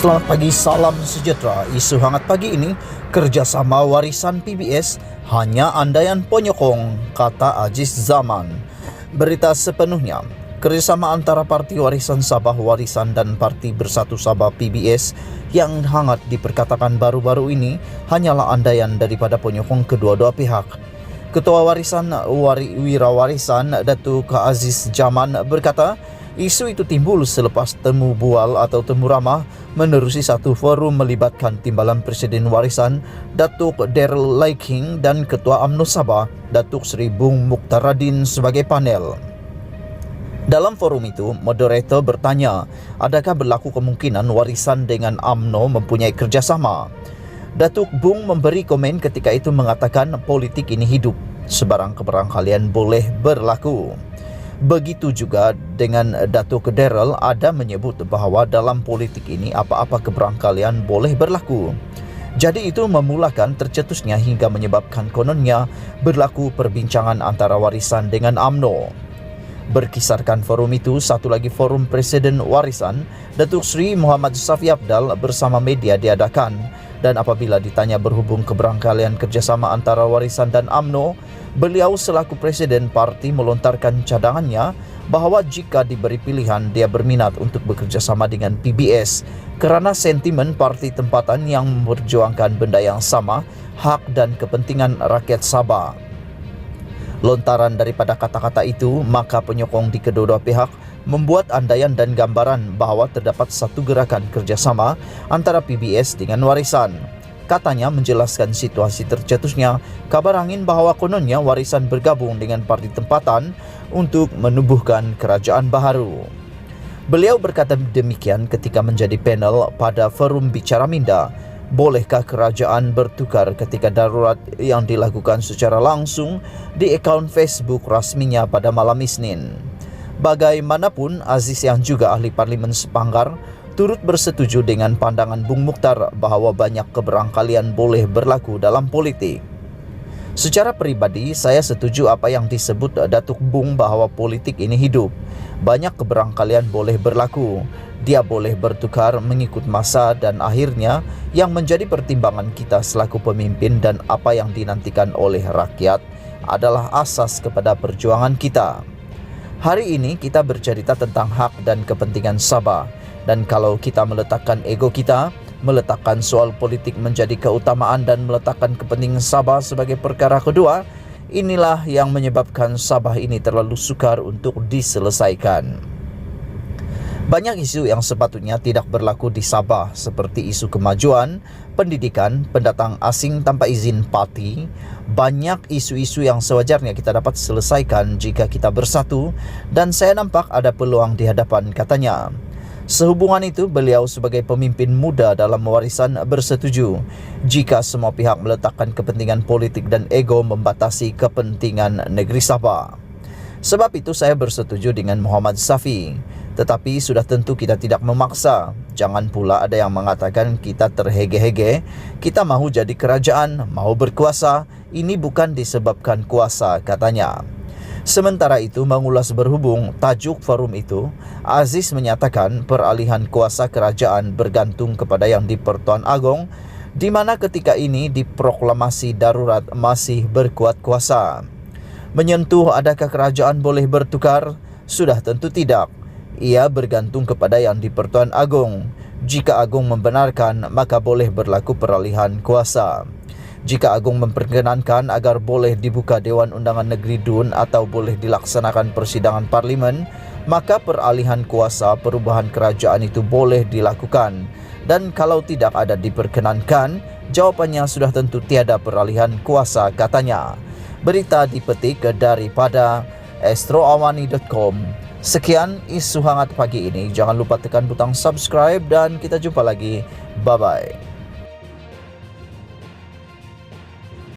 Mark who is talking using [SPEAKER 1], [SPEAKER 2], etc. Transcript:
[SPEAKER 1] Selamat pagi, salam sejahtera. Isu hangat pagi ini, kerjasama warisan PBS hanya andaian penyokong, kata Aziz Zaman. Berita sepenuhnya, kerjasama antara Parti Warisan Sabah Warisan dan Parti Bersatu Sabah PBS yang hangat diperkatakan baru-baru ini hanyalah andaian daripada penyokong kedua-dua pihak. Ketua Warisan Wirawarisan Datuk Aziz Zaman berkata, isu itu timbul selepas temu bual atau temu ramah menerusi satu forum melibatkan Timbalan Presiden Warisan Datuk Daryl Laiking dan Ketua UMNO Sabah Datuk Seri Bung Mukhtaradin sebagai panel. Dalam forum itu, moderator bertanya, adakah berlaku kemungkinan Warisan dengan UMNO mempunyai kerjasama? Datuk Bung memberi komen ketika itu mengatakan politik ini hidup, sebarang keberangkalian boleh berlaku. Begitu juga dengan Datuk Daryl ada menyebut bahawa dalam politik ini apa-apa keberangkalian boleh berlaku. Jadi itu memulakan tercetusnya hingga menyebabkan kononnya berlaku perbincangan antara Warisan dengan UMNO. Berkisarkan forum itu, satu lagi forum Presiden Warisan, Datuk Seri Muhammad Safi Abdal bersama media diadakan. Dan apabila ditanya berhubung keberangkalian kerjasama antara Warisan dan UMNO, beliau selaku Presiden Parti melontarkan cadangannya bahawa jika diberi pilihan dia berminat untuk bekerjasama dengan PBS kerana sentimen parti tempatan yang memperjuangkan benda yang sama, hak dan kepentingan rakyat Sabah. Lontaran daripada kata-kata itu, maka penyokong di kedua-dua pihak membuat andaian dan gambaran bahawa terdapat satu gerakan kerjasama antara PBS dengan Warisan. Katanya menjelaskan situasi tercetusnya kabar angin bahawa kononnya Warisan bergabung dengan parti tempatan untuk menubuhkan kerajaan baharu. Beliau berkata demikian ketika menjadi panel pada forum Bicara Minda. Bolehkah kerajaan bertukar ketika darurat yang dilakukan secara langsung di akaun Facebook rasminya pada malam Isnin? Bagaimanapun, Aziz yang juga ahli parlimen Sepanggar turut bersetuju dengan pandangan Bung Mukhtar bahawa banyak keberangkalian boleh berlaku dalam politik. Secara peribadi, saya setuju apa yang disebut Datuk Bung bahawa politik ini hidup. Banyak keberangkalian boleh berlaku. Dia boleh bertukar mengikut masa dan akhirnya yang menjadi pertimbangan kita selaku pemimpin dan apa yang dinantikan oleh rakyat adalah asas kepada perjuangan kita. Hari ini kita bercerita tentang hak dan kepentingan Sabah. Dan kalau kita meletakkan ego kita, meletakkan soal politik menjadi keutamaan dan meletakkan kepentingan Sabah sebagai perkara kedua, inilah yang menyebabkan Sabah ini terlalu sukar untuk diselesaikan. Banyak isu yang sepatutnya tidak berlaku di Sabah seperti isu kemajuan, pendidikan, pendatang asing tanpa izin parti. Banyak isu-isu yang sewajarnya kita dapat selesaikan jika kita bersatu dan saya nampak ada peluang di hadapan, katanya. Sehubungan itu, beliau sebagai pemimpin muda dalam Warisan bersetuju jika semua pihak meletakkan kepentingan politik dan ego membatasi kepentingan negeri Sabah. Sebab itu saya bersetuju dengan Muhammad Safi. Tetapi sudah tentu kita tidak memaksa. Jangan pula ada yang mengatakan kita terhege-hege, kita mahu jadi kerajaan, mahu berkuasa. Ini bukan disebabkan kuasa, katanya. Sementara itu, mengulas berhubung tajuk forum itu, Aziz menyatakan peralihan kuasa kerajaan bergantung kepada yang di-Pertuan Agong, di mana ketika ini diproklamasi darurat masih berkuat kuasa. Menyentuh adakah kerajaan boleh bertukar? Sudah tentu tidak. Ia bergantung kepada yang di-Pertuan Agong. Jika Agong membenarkan, maka boleh berlaku peralihan kuasa. Jika Agong memperkenankan agar boleh dibuka Dewan Undangan Negeri DUN atau boleh dilaksanakan persidangan parlimen, maka peralihan kuasa perubahan kerajaan itu boleh dilakukan. Dan kalau tidak ada diperkenankan, jawapannya sudah tentu tiada peralihan kuasa, katanya. Berita dipetik daripada astroawani.com. Sekian isu hangat pagi ini. Jangan lupa tekan butang subscribe dan kita jumpa lagi. Bye-bye.